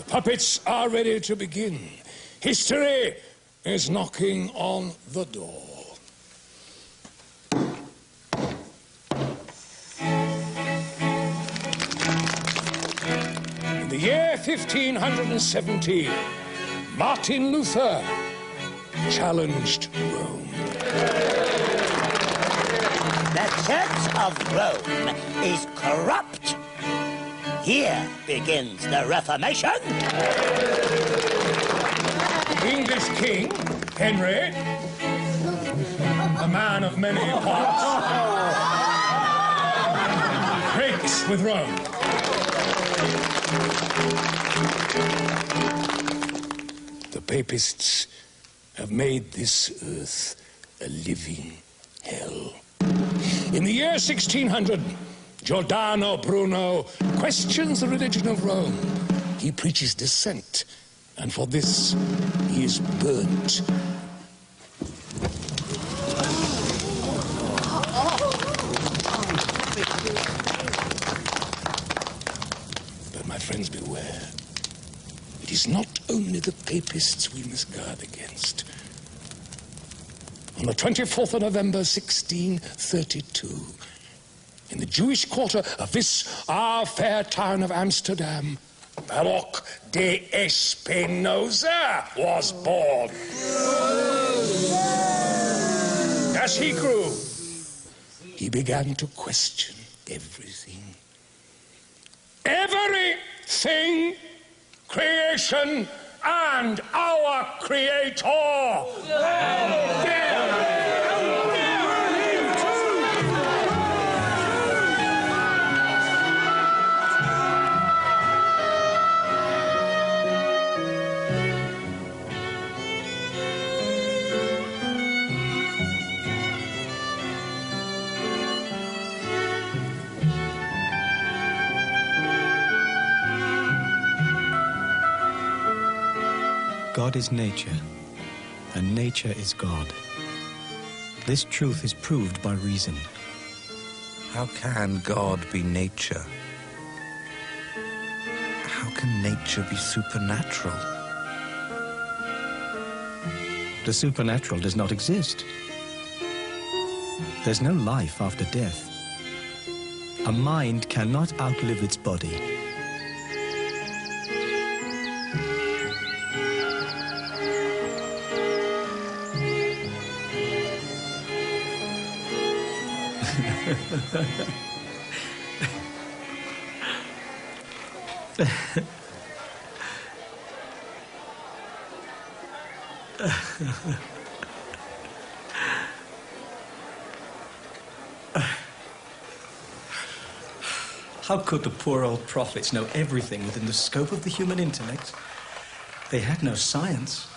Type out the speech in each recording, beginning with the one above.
Puppets are ready to begin. History is knocking on the door. In the year 1570, Martin Luther challenged Rome. The Church of Rome is corrupt. Here begins the Reformation. The English king, Henry, a man of many parts, breaks with Rome. The papists have made this earth a living hell. In the year 1600, Giordano Bruno questions the religion of Rome. He preaches dissent, and for this he is burnt. But my friends, beware. It is not only the papists we must guard against. On the 24th of November, 1632, in the Jewish quarter of this our fair town of Amsterdam, Baruch de Espinosa was born. As he grew, he began to question everything. Everything, creation and our Creator. God is nature, and nature is God. This truth is proved by reason. How can God be nature? How can nature be supernatural? The supernatural does not exist. There's no life after death. A mind cannot outlive its body. How could the poor old prophets know everything within the scope of the human intellect? They had no science.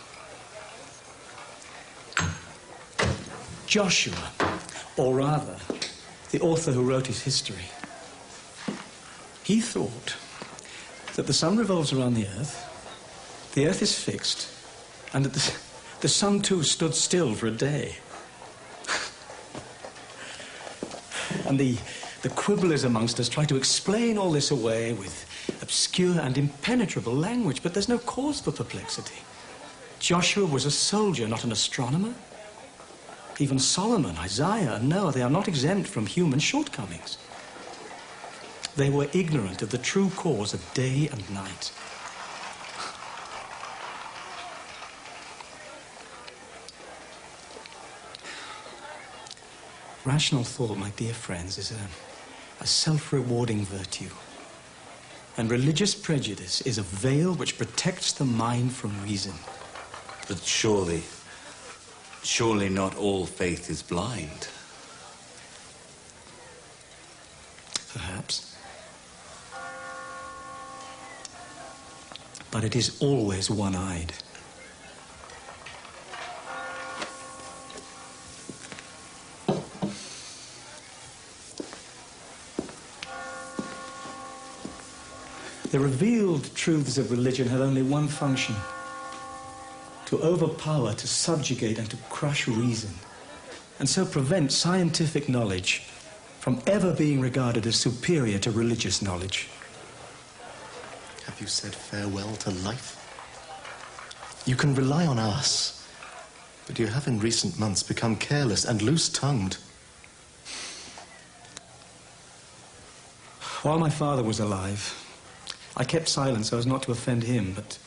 Joshua, or rather, the author who wrote his history, he thought that the sun revolves around the earth is fixed, and that the sun too stood still for a day. And the quibblers amongst us try to explain all this away with obscure and impenetrable language, but there's no cause for perplexity. Joshua was a soldier, not an astronomer. Even Solomon, Isaiah, and Noah, they are not exempt from human shortcomings. They were ignorant of the true cause of day and night. Rational thought, my dear friends, is a self-rewarding virtue. And religious prejudice is a veil which protects the mind from reason. But surely not all faith is blind. Perhaps. But it is always one-eyed. The revealed truths of religion have only one function: to overpower, to subjugate, and to crush reason, and so prevent scientific knowledge from ever being regarded as superior to religious knowledge. Have you said farewell to life? You can rely on us, but you have in recent months become careless and loose-tongued. While my father was alive, I kept silent so as not to offend him, but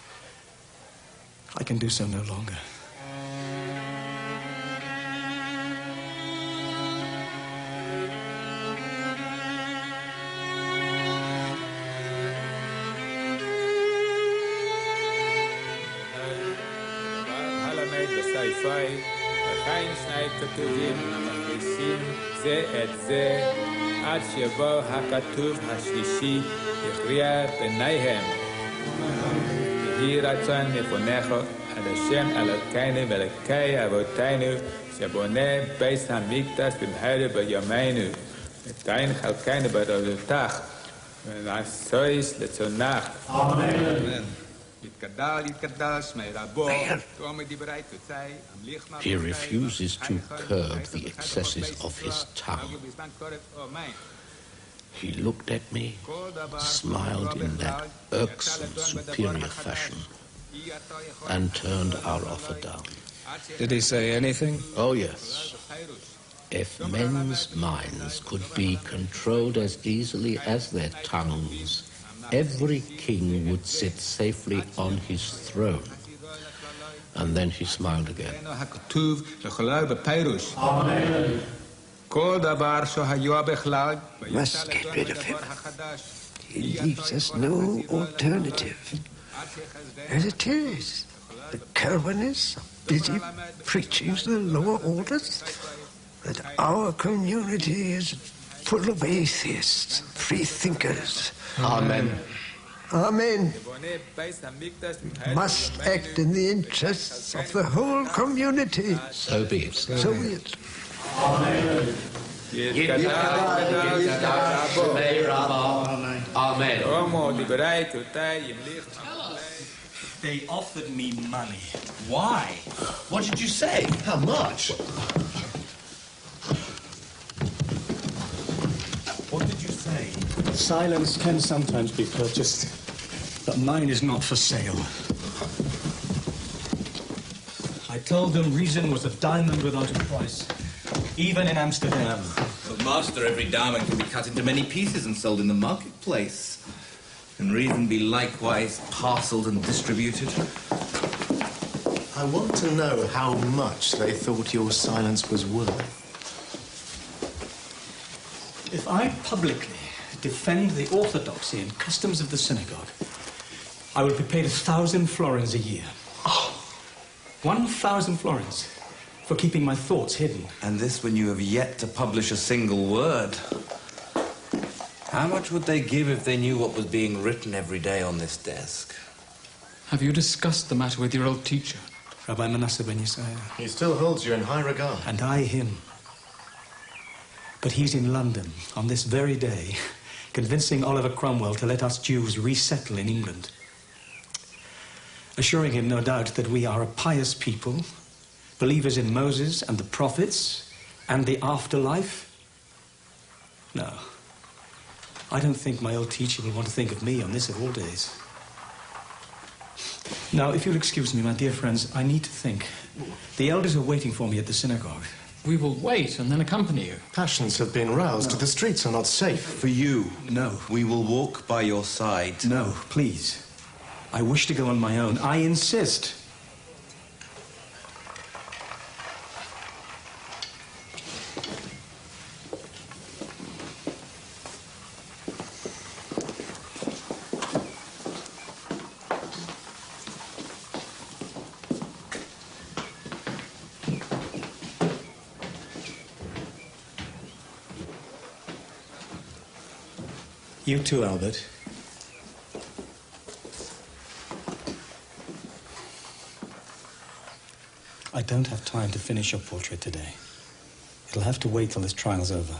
I can do so no longer. עד שיבוא הכתוב השלישי יכריע ביניהם. יהי רצון לפניך על השם אלוקינו ואלוקי אבותינו שבונה בית המקדש במהרה בימינו. ותן חלקנו ברודותך ונעשויס לצונך. אמן. He refuses to curb the excesses of his tongue. He looked at me, smiled in that irksome, superior fashion, and turned our offer down. Did he say anything? Oh, yes. If men's minds could be controlled as easily as their tongues, every king would sit safely on his throne. And then he smiled again. Amen. Must get rid of him. He leaves us no alternative. As it is, the Calvinists are busy preaching to the lower orders that our community is full of atheists, free-thinkers. Amen. Amen. Must act in the interests of the whole community. So be it. So be it. Amen. They offered me money. Why? What did you say? How much? What did you say? Silence can sometimes be purchased, but mine is not for sale. I told them reason was a diamond without a price, even in Amsterdam. But master, every diamond can be cut into many pieces and sold in the marketplace. Can reason be likewise parceled and distributed? I want to know how much they thought your silence was worth. If I publicly defend the orthodoxy and customs of the synagogue, I would be paid 1,000 florins a year. Oh. 1,000 florins for keeping my thoughts hidden. And this when you have yet to publish a single word. How much would they give if they knew what was being written every day on this desk? Have you discussed the matter with your old teacher? Rabbi Manasseh ben Yisrael. He still holds you in high regard. And I him. But he's in London on this very day, convincing Oliver Cromwell to let us Jews resettle in England. Assuring him, no doubt, that we are a pious people, believers in Moses and the prophets and the afterlife. No. I don't think my old teacher will want to think of me on this of all days. Now, if you'll excuse me, my dear friends, I need to think. The elders are waiting for me at the synagogue. We will wait and then accompany you. Passions have been roused. No. The streets are not safe. For you. No. We will walk by your side. No, please. I wish to go on my own. I insist. You too, Albert. I don't have time to finish your portrait today. It'll have to wait till this trial's over.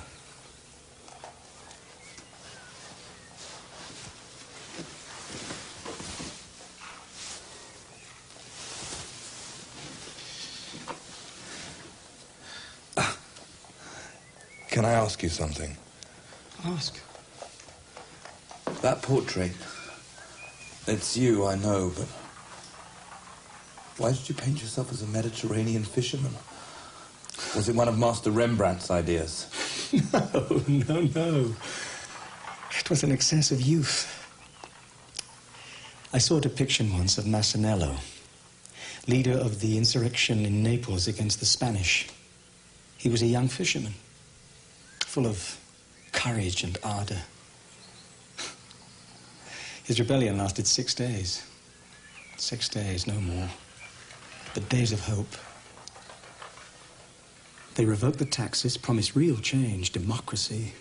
Can I ask you something? Ask. That portrait, it's you, I know, but why did you paint yourself as a Mediterranean fisherman? Was it one of Master Rembrandt's ideas? No. It was an excess of youth. I saw a depiction once of Massanello, leader of the insurrection in Naples against the Spanish. He was a young fisherman, full of courage and ardor. His rebellion lasted 6 days. 6 days, no more. But days of hope. They revoked the taxes, promised real change, democracy.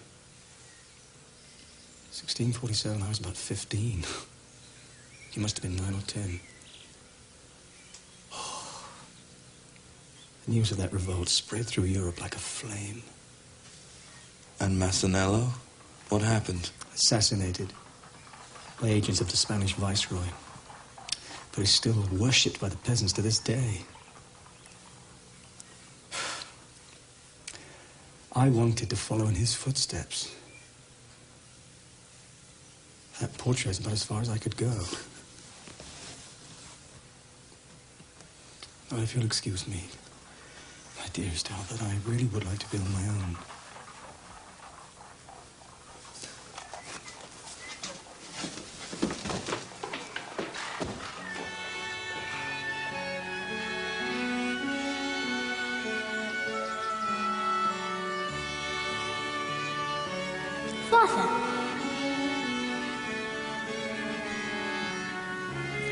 1647, I was about 15. You must have been 9 or 10. The news of that revolt spread through Europe like a flame. And Massanello? What happened? Assassinated by agents of the Spanish viceroy. But he's still worshipped by the peasants to this day. I wanted to follow in his footsteps. That portrait is about as far as I could go. Now, if you'll excuse me, my dearest Albert, I really would like to be on my own.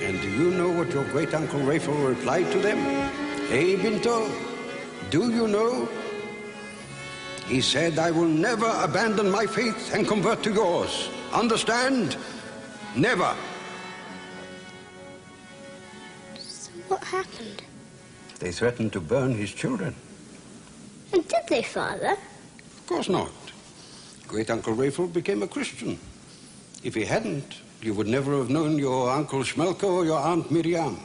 And do you know what your great-uncle Raphael replied to them? Hey, Binto, do you know? He said, I will never abandon my faith and convert to yours. Understand? Never. So what happened? They threatened to burn his children. And did they, Father? Of course not. Great-uncle Raphael became a Christian. If he hadn't, you would never have known your Uncle Schmelke or your Aunt Miriam.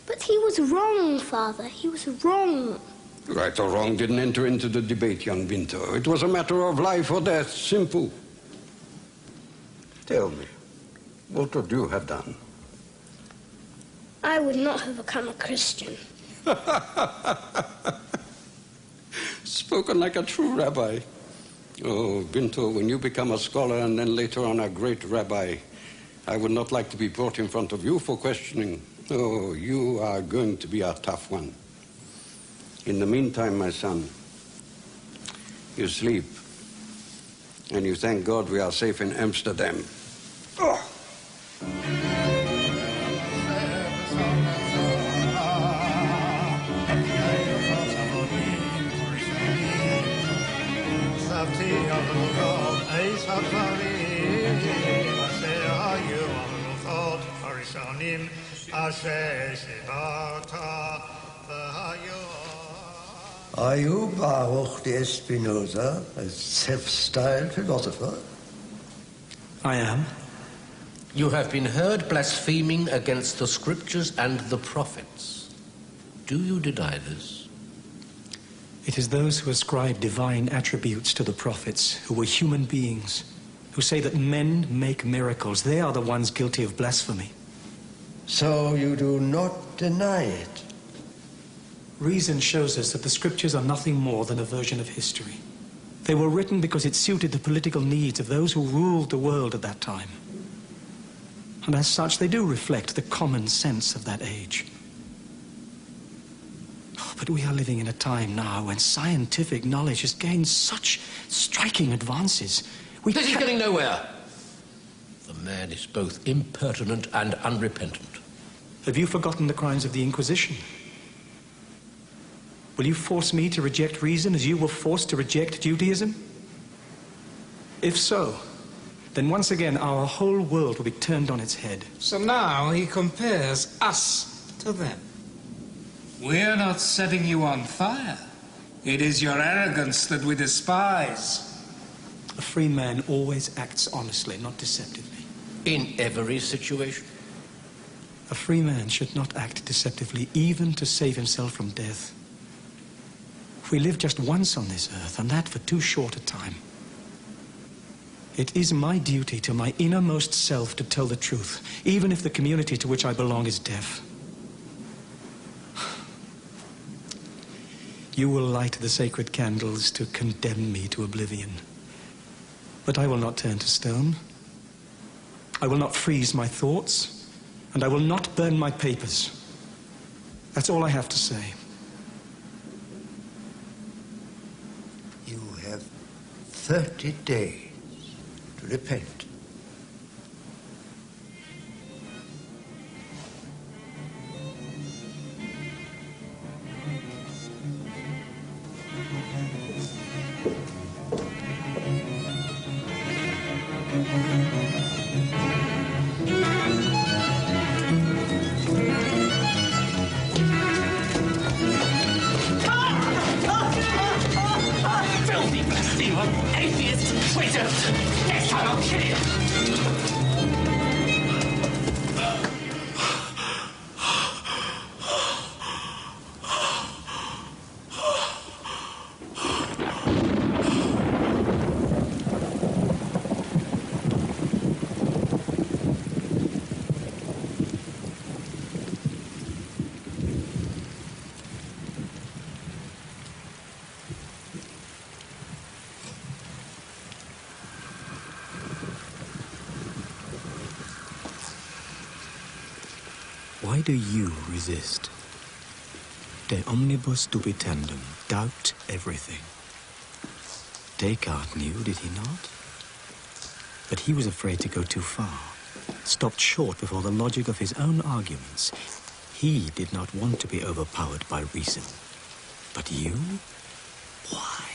But he was wrong, Father. He was wrong. Right or wrong didn't enter into the debate, young Binto. It was a matter of life or death, simple. Tell me, what would you have done? I would not have become a Christian. Spoken like a true rabbi. Oh, Binto, when you become a scholar and then later on a great rabbi, I would not like to be brought in front of you for questioning. Oh, you are going to be a tough one. In the meantime, my son, you sleep. And you thank God we are safe in Amsterdam. Oh. Are you Baruch the Espinosa, a self-styled philosopher? I am. You have been heard blaspheming against the scriptures and the prophets. Do you deny this? It is those who ascribe divine attributes to the prophets, who were human beings, who say that men make miracles. They are the ones guilty of blasphemy. So you do not deny it? Reason shows us that the scriptures are nothing more than a version of history. They were written because it suited the political needs of those who ruled the world at that time. And as such, they do reflect the common sense of that age. But we are living in a time now when scientific knowledge has gained such striking advances. This is getting nowhere. The man is both impertinent and unrepentant. Have you forgotten the crimes of the Inquisition? Will you force me to reject reason as you were forced to reject Judaism? If so, then once again our whole world will be turned on its head. So now he compares us to them. We're not setting you on fire. It is your arrogance that we despise. A free man always acts honestly, not deceptively. In every situation? A free man should not act deceptively, even to save himself from death. We live just once on this earth, and that for too short a time. It is my duty to my innermost self to tell the truth, even if the community to which I belong is deaf. You will light the sacred candles to condemn me to oblivion. But I will not turn to stone. I will not freeze my thoughts, and I will not burn my papers. That's all I have to say. You have 30 days to repent. Filthy blasphemer! Atheist! Traitor! Next time I'll kill you! Why do you resist? De omnibus dubitandum, doubt everything. Descartes knew, did he not? But he was afraid to go too far, stopped short before the logic of his own arguments. He did not want to be overpowered by reason. But you? Why?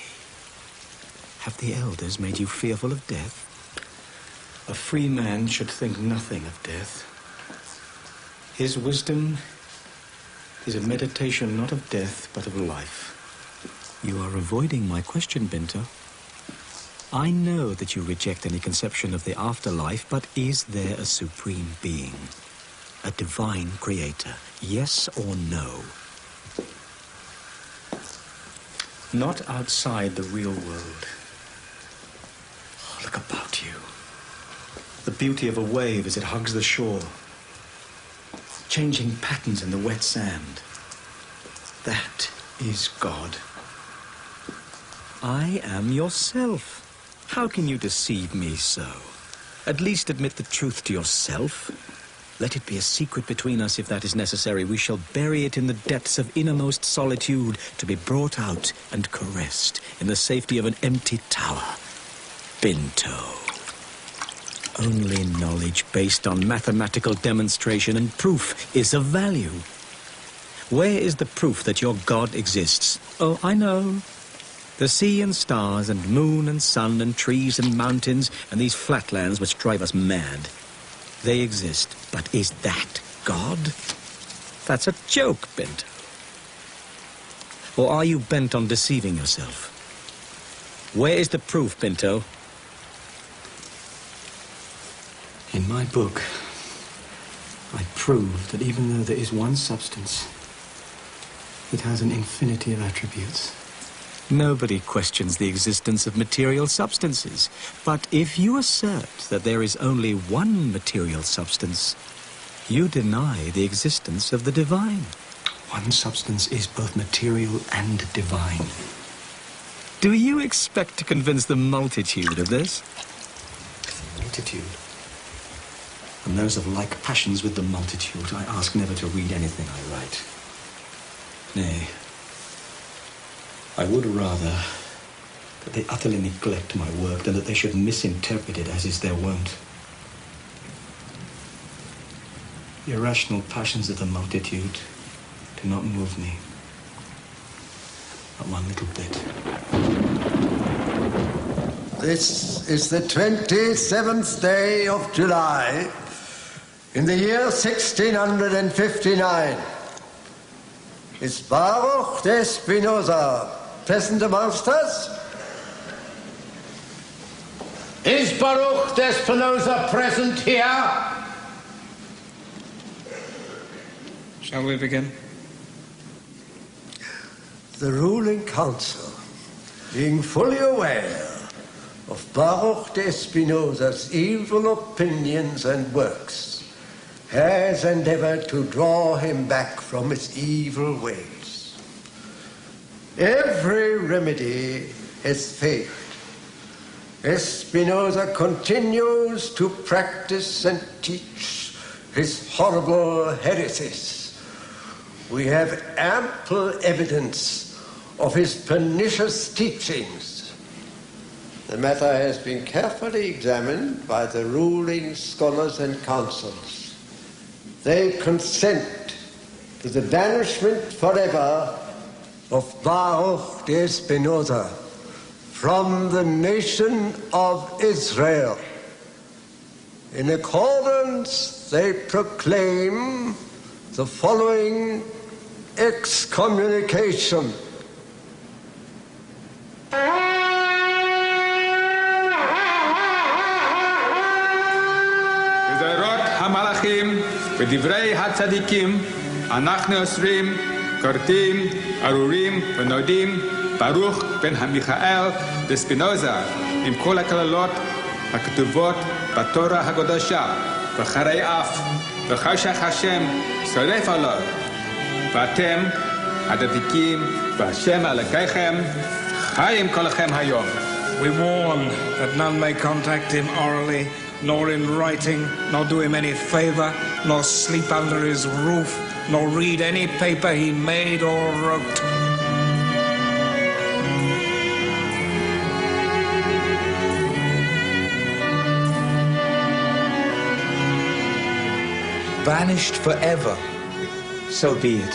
Have the elders made you fearful of death? A free man should think nothing of death. His wisdom is a meditation not of death, but of life. You are avoiding my question, Binto. I know that you reject any conception of the afterlife, but is there a supreme being? A divine creator? Yes or no? Not outside the real world. Oh, look about you. The beauty of a wave as it hugs the shore. Changing patterns in the wet sand. That is God. I am yourself. How can you deceive me so? At least admit the truth to yourself. Let it be a secret between us if that is necessary. We shall bury it in the depths of innermost solitude to be brought out and caressed in the safety of an empty tower. Binto. Only knowledge based on mathematical demonstration and proof is of value. Where is the proof that your God exists? Oh, I know. The sea and stars and moon and sun and trees and mountains and these flatlands which drive us mad. They exist, but is that God? That's a joke, Binto. Or are you bent on deceiving yourself? Where is the proof, Binto? In my book, I prove that even though there is one substance, it has an infinity of attributes. Nobody questions the existence of material substances. But if you assert that there is only one material substance, you deny the existence of the divine. One substance is both material and divine. Do you expect to convince the multitude of this? The multitude? And those of like passions with the multitude, I ask never to read anything I write. Nay, I would rather that they utterly neglect my work than that they should misinterpret it as is their wont. The irrational passions of the multitude do not move me. Not one little bit. This is the 27th day of July in the year 1659. Is Baruch de Espinosa present amongst us? Is Baruch de Espinosa present here? Shall we begin? The ruling council, being fully aware of Baruch de Espinosa's evil opinions and works, has endeavored to draw him back from his evil ways. Every remedy has failed. Espinosa continues to practice and teach his horrible heresies. We have ample evidence of his pernicious teachings. The matter has been carefully examined by the ruling scholars and councils. They consent to the banishment forever of Baruch de Espinosa from the nation of Israel. In accordance, they proclaim the following excommunication. המלאכים ודברי הצדיקים אנחנו אוסרים, כורתים, ארורים ונודים ברוך בן מיכאל דספינוזה עם כל הכללות הכתובות בתורה הקדושה וחרי אף וחשך השם שורף עליו ואתם הדתיקים והשם אלוקיכם חיים כולכם היום. We warn that none may contact him orally, nor in writing, nor do him any favor, nor sleep under his roof, nor read any paper he made or wrote. Banished forever. So be it.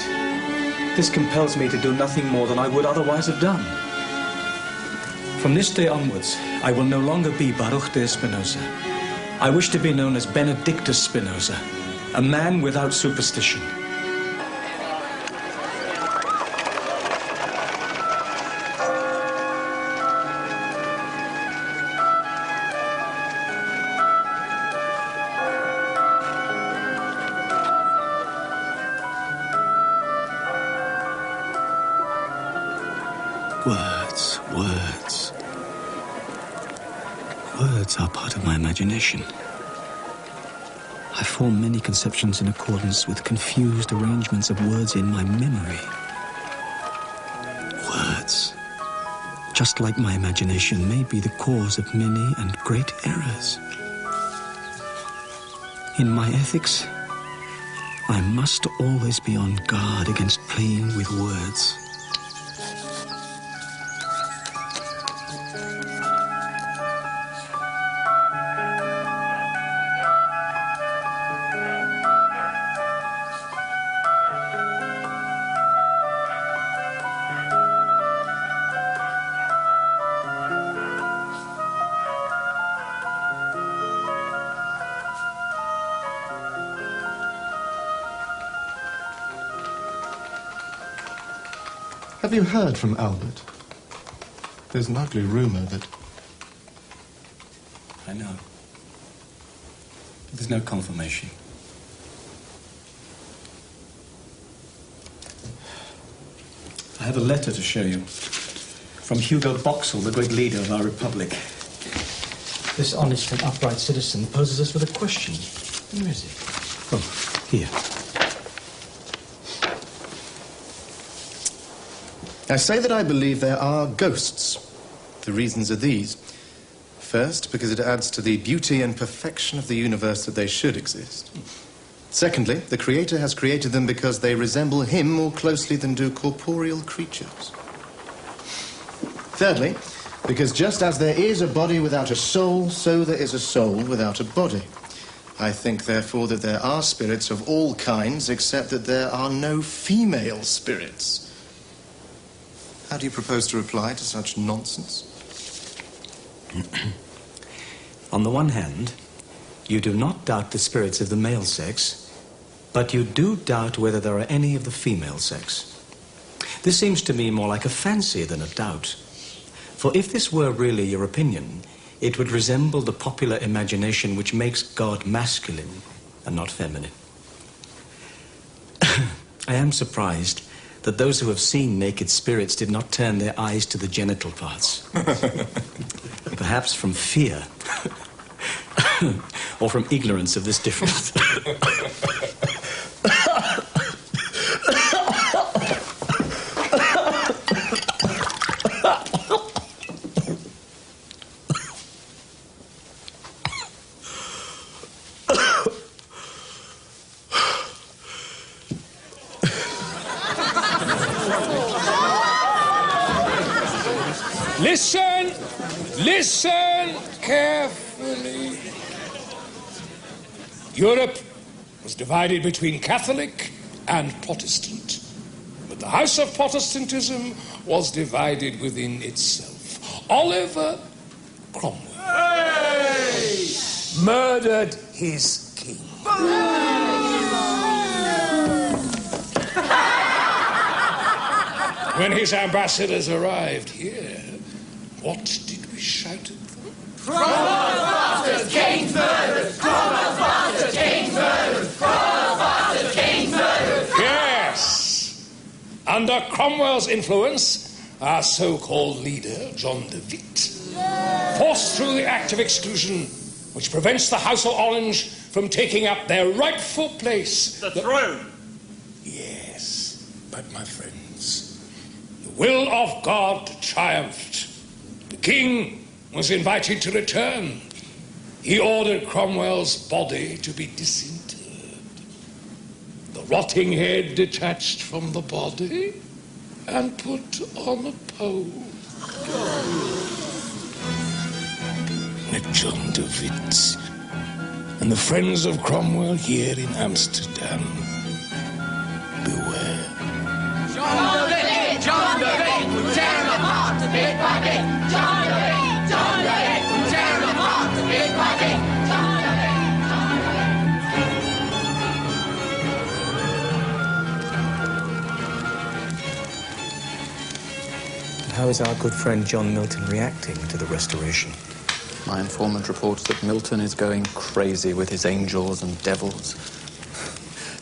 This compels me to do nothing more than I would otherwise have done. From this day onwards, I will no longer be Baruch de Espinosa. I wish to be known as Benedictus Spinoza, a man without superstition. Words are part of my imagination. I form many conceptions in accordance with confused arrangements of words in my memory. Words, just like my imagination, may be the cause of many and great errors. In my ethics, I must always be on guard against playing with words. Have you heard from Albert? There's an ugly rumor that... I know. But there's no confirmation. I have a letter to show you. From Hugo Boxall, the great leader of our republic. This honest and upright citizen poses us with a question. Where is it? Oh, here. I say that I believe there are ghosts. The reasons are these. First, because it adds to the beauty and perfection of the universe that they should exist. Secondly, the Creator has created them because they resemble him more closely than do corporeal creatures. Thirdly, because just as there is a body without a soul, so there is a soul without a body. I think, therefore, that there are spirits of all kinds, except that there are no female spirits. How do you propose to reply to such nonsense? On the one hand, you do not doubt the spirits of the male sex, but you do doubt whether there are any of the female sex. This seems to me more like a fancy than a doubt. For if this were really your opinion, it would resemble the popular imagination which makes God masculine and not feminine. I am surprised that those who have seen naked spirits did not turn their eyes to the genital parts. Perhaps from fear. Or from ignorance of this difference. Listen carefully. Europe was divided between Catholic and Protestant, but the house of Protestantism was divided within itself. Oliver Cromwell murdered his king. When his ambassadors arrived here, what did we shout at them? Cromwell's bastards, king's murderers! Cromwell's bastards, king's murderers! Cromwell's bastards, king's murderers! Yes! Under Cromwell's influence, our so-called leader, John de Witt, forced through the Act of Exclusion, which prevents the House of Orange from taking up their rightful place. The throne! Yes, but my friends, the will of God triumphed. The king was invited to return. He ordered Cromwell's body to be disinterred. The rotting head detached from the body and put on a pole. Let John de Witt and the friends of Cromwell here in Amsterdam beware. John de Witt! John de Witt! We'll tear him apart bit by bit! John de Witt! John de Witt! We'll tear him apart bit by bit! John de Witt! John And how is our good friend John Milton reacting to the restoration? My informant reports that Milton is going crazy with his angels and devils.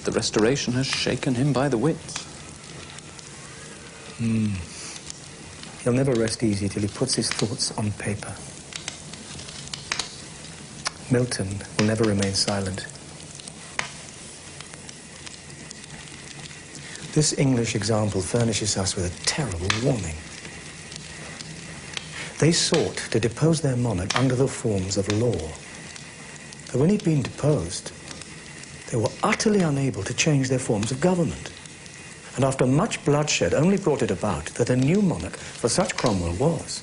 The restoration has shaken him by the wits. He'll never rest easy till he puts his thoughts on paper. Milton will never remain silent. This English example furnishes us with a terrible warning. They sought to depose their monarch under the forms of law. But when he'd been deposed, they were utterly unable to change their forms of government. And after much bloodshed only brought it about that a new monarch, for such Cromwell was,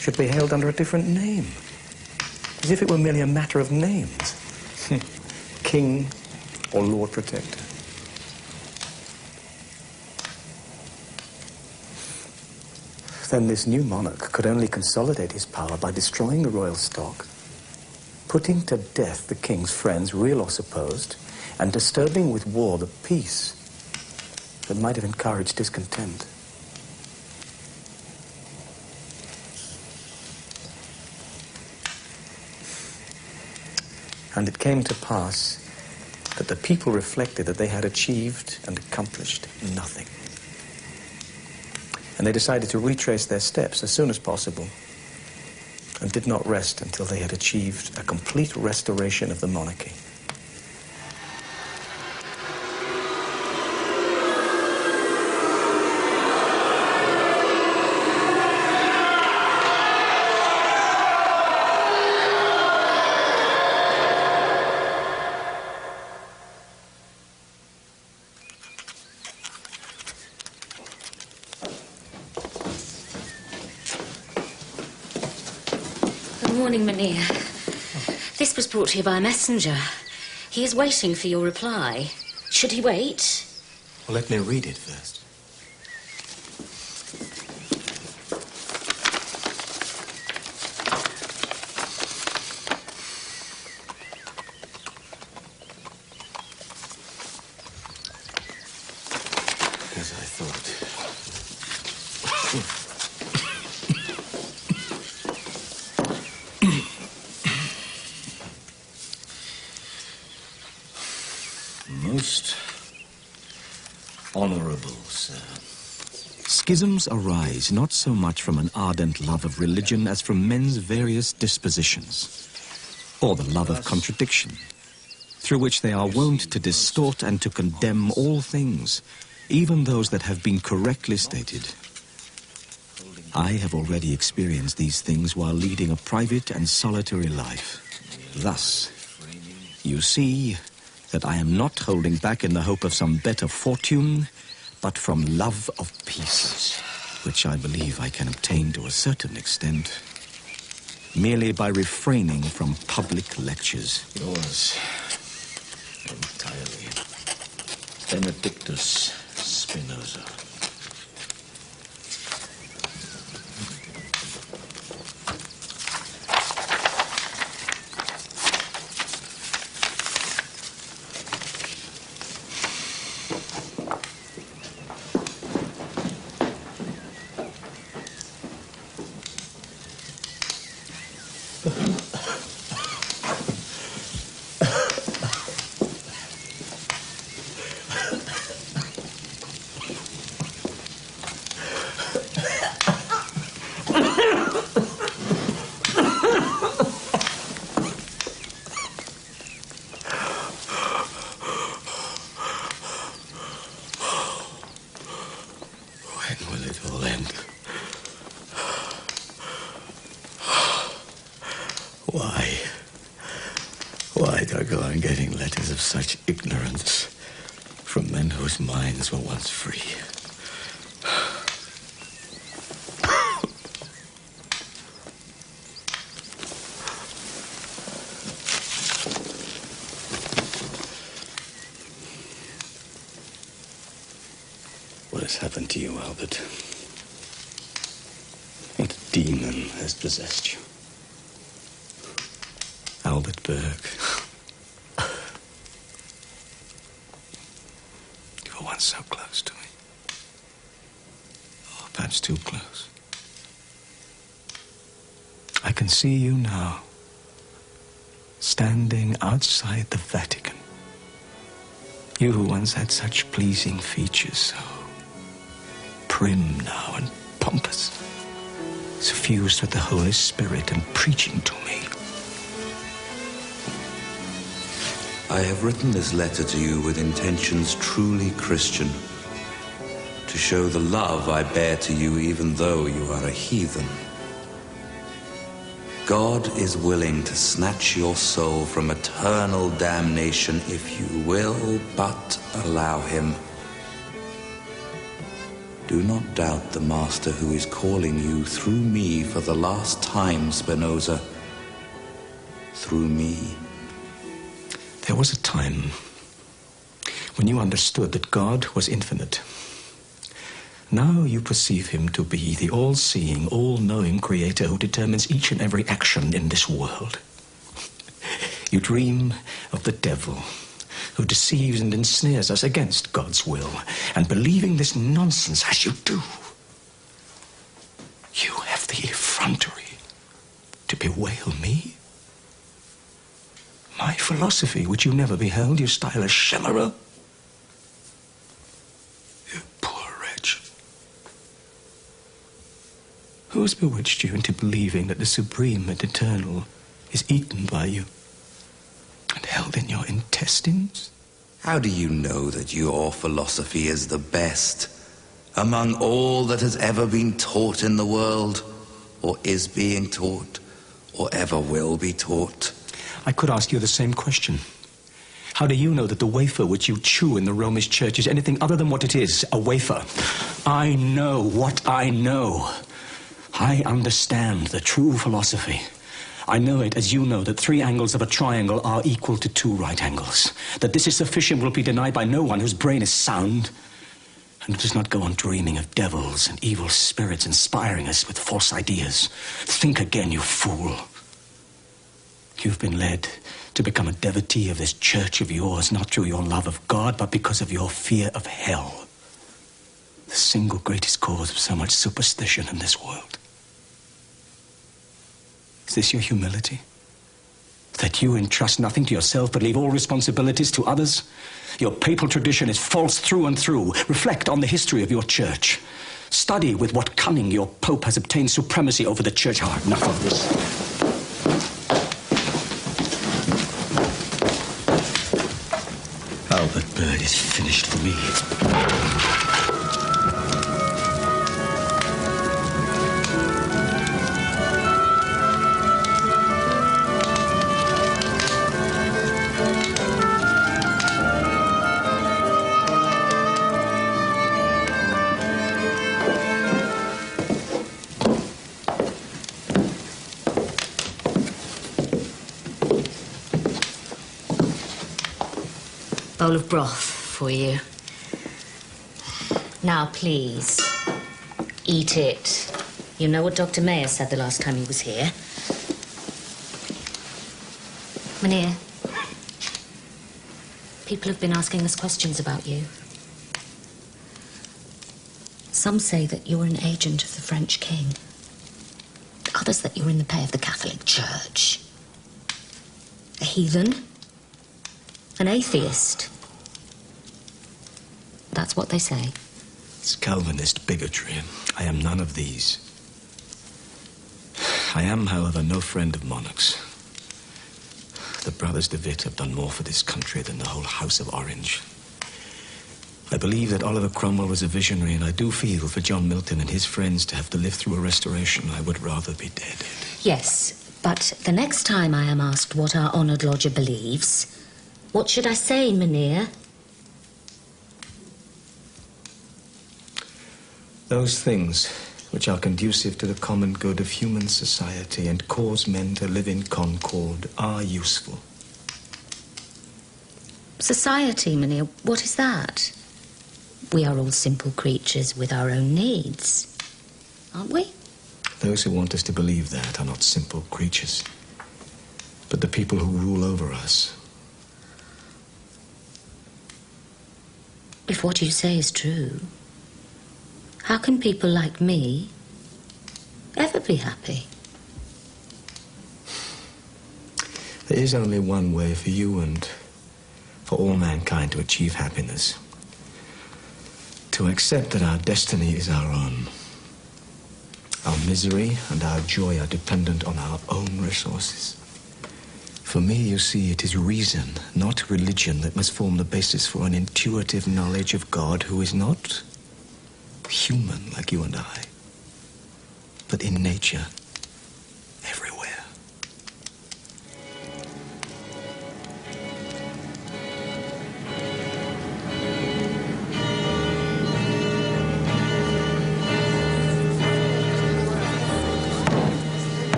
should be hailed under a different name, as if it were merely a matter of names. King or Lord Protector. Then this new monarch could only consolidate his power by destroying the royal stock, putting to death the king's friends, real or supposed, and disturbing with war the peace that might have encouraged discontent. And it came to pass that the people reflected that they had achieved and accomplished nothing. And they decided to retrace their steps as soon as possible, and did not rest until they had achieved a complete restoration of the monarchy. Good morning, Mynheer. This was brought to you by a messenger. He is waiting for your reply. Should he wait? Well, let me read it first. Most honorable, sir. Schisms arise not so much from an ardent love of religion as from men's various dispositions, or the love of contradiction, through which they are wont to distort and to condemn all things, even those that have been correctly stated. I have already experienced these things while leading a private and solitary life. Thus, you see that I am not holding back in the hope of some better fortune, but from love of peace, which I believe I can obtain to a certain extent, merely by refraining from public lectures. Yours, entirely. Benedictus Spinosa. Why do I go on getting letters of such ignorance from men whose minds were once free? What has happened to you, Albert? What demon has possessed you? Albert Berg. You were once so close to me. Oh, perhaps too close. I can see you now, standing outside the Vatican. You who once had such pleasing features, so prim now and pompous, suffused with the Holy Spirit and preaching to me. I have written this letter to you with intentions truly Christian, to show the love I bear to you even though you are a heathen. God is willing to snatch your soul from eternal damnation if you will but allow him. Do not doubt the Master who is calling you through me for the last time, Spinosa. Through me. There was a time when you understood that God was infinite. Now you perceive him to be the all-seeing, all-knowing creator who determines each and every action in this world. You dream of the devil who deceives and ensnares us against God's will. And believing this nonsense as you do, you have the effrontery to bewail me. My philosophy, which you never beheld, you style a chimera. You poor wretch. Who has bewitched you into believing that the supreme and eternal is eaten by you and held in your intestines? How do you know that your philosophy is the best among all that has ever been taught in the world, or is being taught, or ever will be taught? I could ask you the same question. How do you know that the wafer which you chew in the Romish church is anything other than what it is, a wafer? I know what I know. I understand the true philosophy. I know it as you know that 3 angles of a triangle are equal to 2 right angles. That this is sufficient will be denied by no one whose brain is sound and does not go on dreaming of devils and evil spirits inspiring us with false ideas. Think again, you fool. You've been led to become a devotee of this church of yours, not through your love of God, but because of your fear of hell. The single greatest cause of so much superstition in this world. Is this your humility? That you entrust nothing to yourself but leave all responsibilities to others? Your papal tradition is false through and through. Reflect on the history of your church. Study with what cunning your Pope has obtained supremacy over the church. Oh, enough of this. Albert Bird is finished for me. Bowl of broth for you. Now, please, eat it. You know what Dr. Mayer said the last time he was here. Mynheer, people have been asking us questions about you. Some say that you're an agent of the French king. Others that you're in the pay of the Catholic Church. A heathen. An atheist. That's what they say. It's Calvinist bigotry. I am none of these. I am, however, no friend of monarchs. The brothers de Witt have done more for this country than the whole House of Orange. I believe that Oliver Cromwell was a visionary, and I do feel for John Milton and his friends to have to live through a restoration. I would rather be dead. Yes, but the next time I am asked what our honoured lodger believes, what should I say, Mynheer? Those things which are conducive to the common good of human society and cause men to live in concord are useful. Society, Mynheer, what is that? We are all simple creatures with our own needs, aren't we? Those who want us to believe that are not simple creatures, but the people who rule over us. If what you say is true, how can people like me ever be happy? There is only one way for you and for all mankind to achieve happiness. To accept that our destiny is our own. Our misery and our joy are dependent on our own resources. For me, you see, it is reason, not religion, that must form the basis for an intuitive knowledge of God who is not human like you and I, but in nature, everywhere.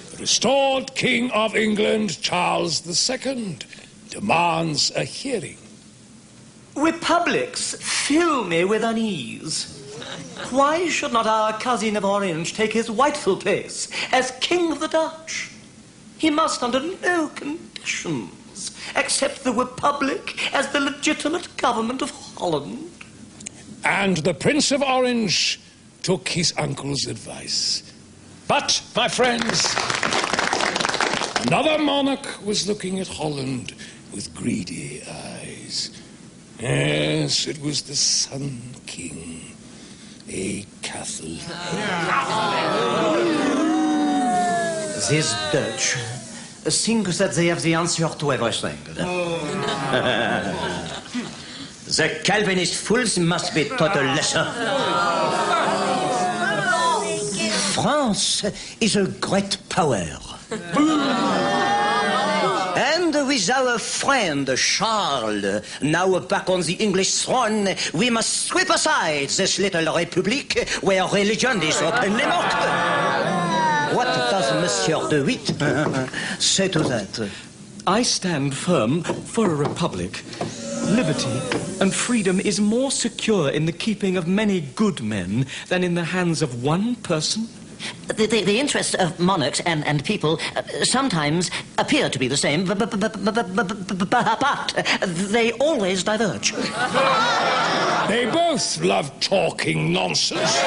The restored King of England, Charles II, demands a hearing. Republics fill me with unease. Why should not our cousin of Orange take his rightful place as King of the Dutch? He must, under no conditions, accept the Republic as the legitimate government of Holland. And the Prince of Orange took his uncle's advice. But, my friends, another monarch was looking at Holland with greedy eyes. Yes, it was the Sun King, a Catholic. These Dutch think that they have the answer to everything. The Calvinist fools must be taught a lesson. France is a great power. And with our friend Charles now back on the English throne, we must sweep aside this little republic where religion is openly mocked. What does Monsieur de Witt say to that? I stand firm for a republic. Liberty and freedom is more secure in the keeping of many good men than in the hands of one person. The interests of monarchs and people sometimes appear to be the same, but they always diverge. They both love talking nonsense.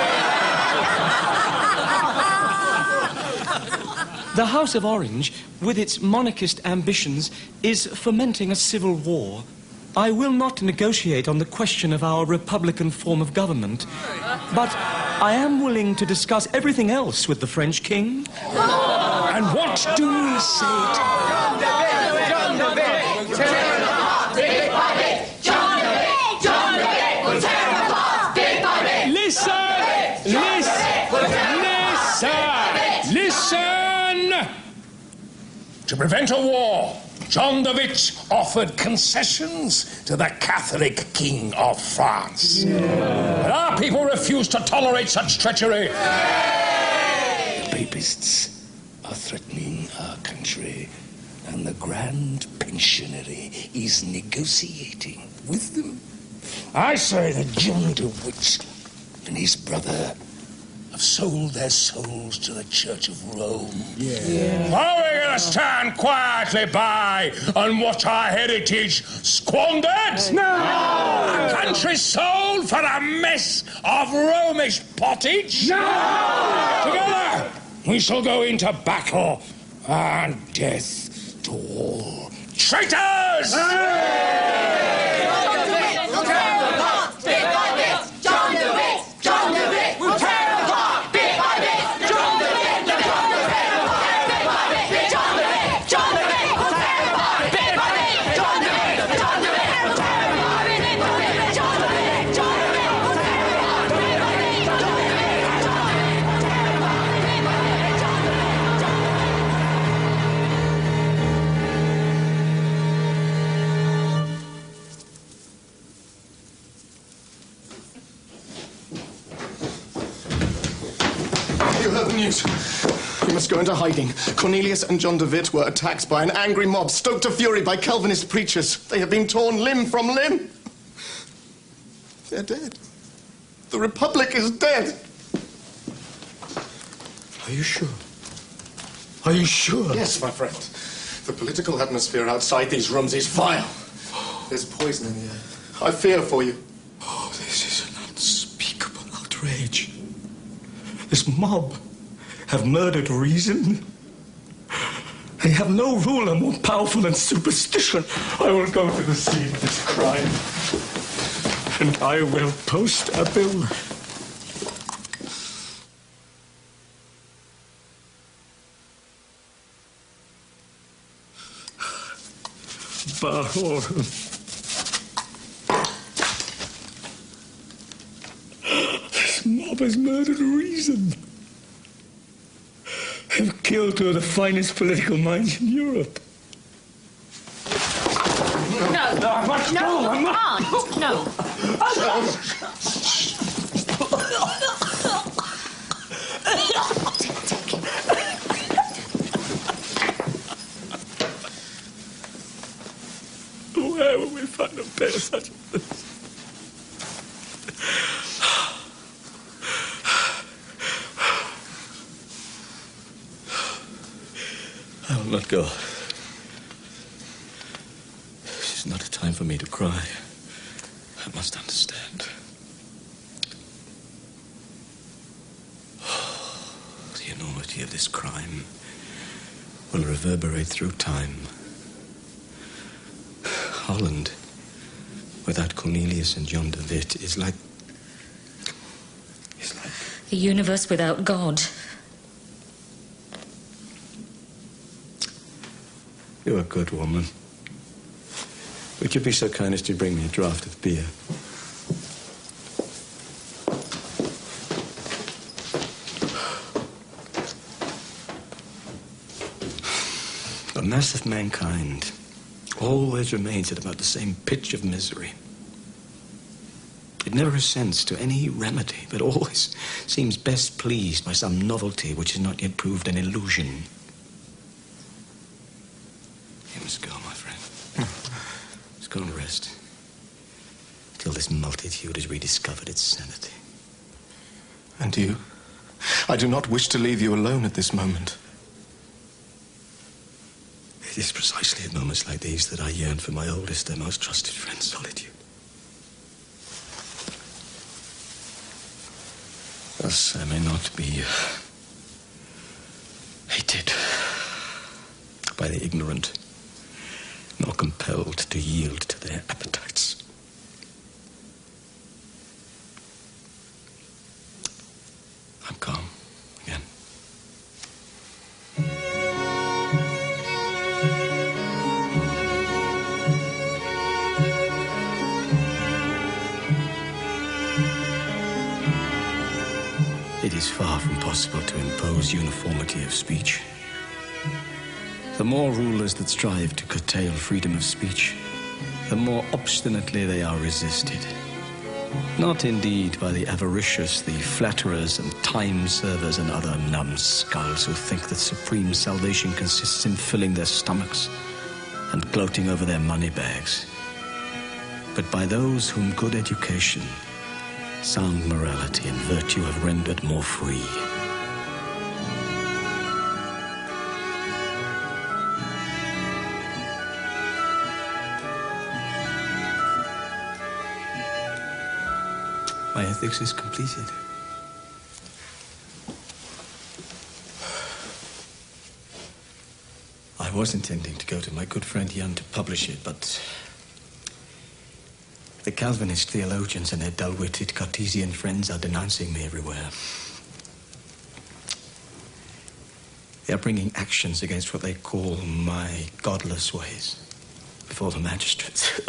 The House of Orange, with its monarchist ambitions, is fomenting a civil war. I will not negotiate on the question of our republican form of government, but I am willing to discuss everything else with the French king. And what do we say to John the Big will tear it apart, bit by bit. John the Big will tear it apart, bit by bit. Listen! To prevent a war, John de Witt offered concessions to the Catholic King of France. But our people refused to tolerate such treachery. The Papists are threatening our country, and the Grand Pensionary is negotiating with them. I say that John de Witt and his brother have sold their souls to the Church of Rome. Are we going to stand quietly by and watch our heritage squandered? No! Our country sold for a mess of Romish pottage? No! Together, we shall go into battle and death to all traitors! News. We must go into hiding. Cornelius and John de Witt were attacked by an angry mob, stoked to fury by Calvinist preachers. They have been torn limb from limb. They're dead. The Republic is dead. Are you sure? Are you sure? Yes, my friend. The political atmosphere outside these rooms is vile. There's poison in the air. I fear for you. Oh, this is an unspeakable outrage. This mob have murdered reason. They have no ruler more powerful than superstition. I will go to the scene of this crime, and I will post a bill. Bahor. This mob has murdered reason. They've killed two of the finest political minds in Europe. No, no. Where will we find a pair such as this? I will not go. This is not a time for me to cry. I must understand. The enormity of this crime will reverberate through time. Holland, without Cornelius and John de Witt, is like... A universe without God. You're a good woman. Would you be so kind as to bring me a draught of beer? The mass of mankind always remains at about the same pitch of misery. It never assents to any remedy, but always seems best pleased by some novelty which has not yet proved an illusion. You must go, my friend. Let's go and rest till this multitude has rediscovered its sanity. And you? I do not wish to leave you alone at this moment. It is precisely at moments like these that I yearn for my oldest and most trusted friend, solitude. Thus I may not be a hated by the ignorant, nor compelled to yield to their appetites. I'm calm again. It is far from possible to impose uniformity of speech. The more rulers that strive to curtail freedom of speech, the more obstinately they are resisted. Not indeed by the avaricious, the flatterers and time servers and other numbskulls who think that supreme salvation consists in filling their stomachs and gloating over their money bags, but by those whom good education, sound morality, and virtue have rendered more free. My ethics is completed. I was intending to go to my good friend Jan to publish it, but the Calvinist theologians and their dull-witted Cartesian friends are denouncing me everywhere. They are bringing actions against what they call my godless ways before the magistrates.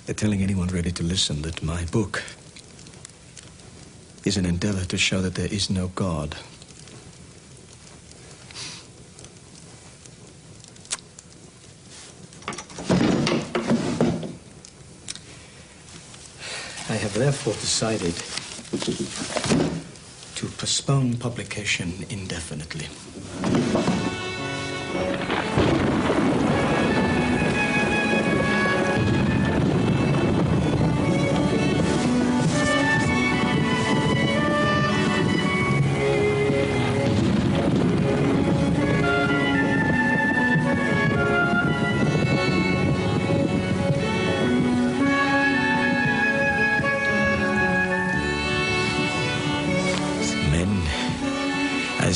They're telling anyone ready to listen that my book is an endeavor to show that there is no God. I have therefore decided to postpone publication indefinitely.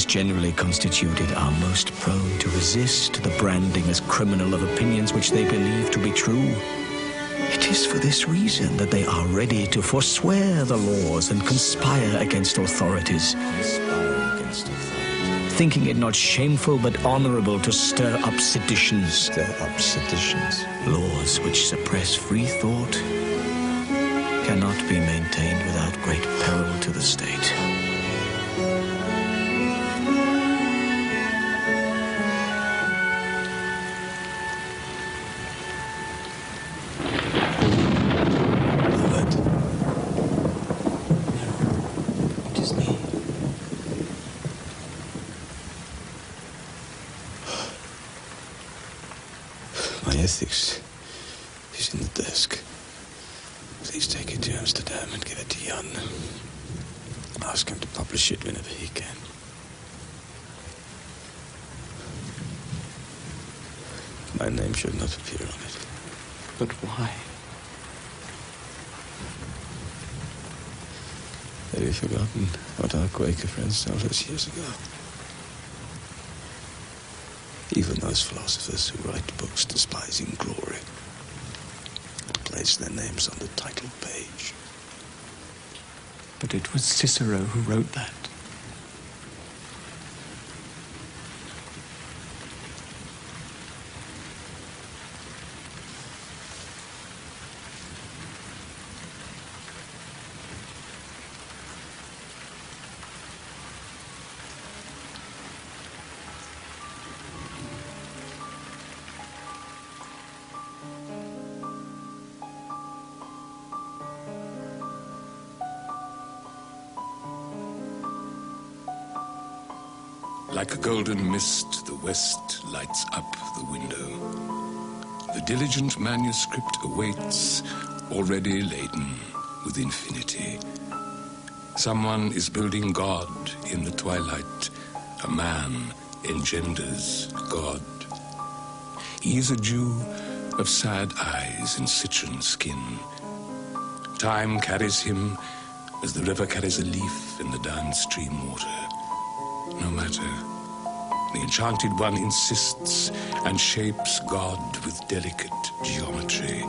Generally constituted, are most prone to resist the branding as criminal of opinions which they believe to be true. It is for this reason that they are ready to forswear the laws and conspire against authorities. Thinking it not shameful but honorable to stir up seditions. Laws which suppress free thought cannot be maintained without great peril to the state. Ethics is in the desk. Please take it to Amsterdam and give it to Jan. Ask him to publish it whenever he can. My name should not appear on it. But why? Have you forgotten what our Quaker friends told us years ago? Even those philosophers who write books despising glory place their names on the title page. But it was Cicero who wrote that. Like a golden mist, the west lights up the window. The diligent manuscript awaits, already laden with infinity. Someone is building God in the twilight. A man engenders God. He is a Jew of sad eyes and citron skin. Time carries him as the river carries a leaf in the downstream water. No matter. The Enchanted One insists and shapes God with delicate geometry.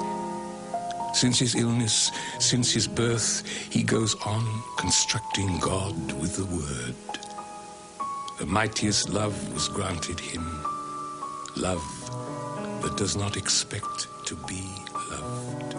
Since his illness, since his birth, he goes on constructing God with the word. The mightiest love was granted him. Love that does not expect to be love.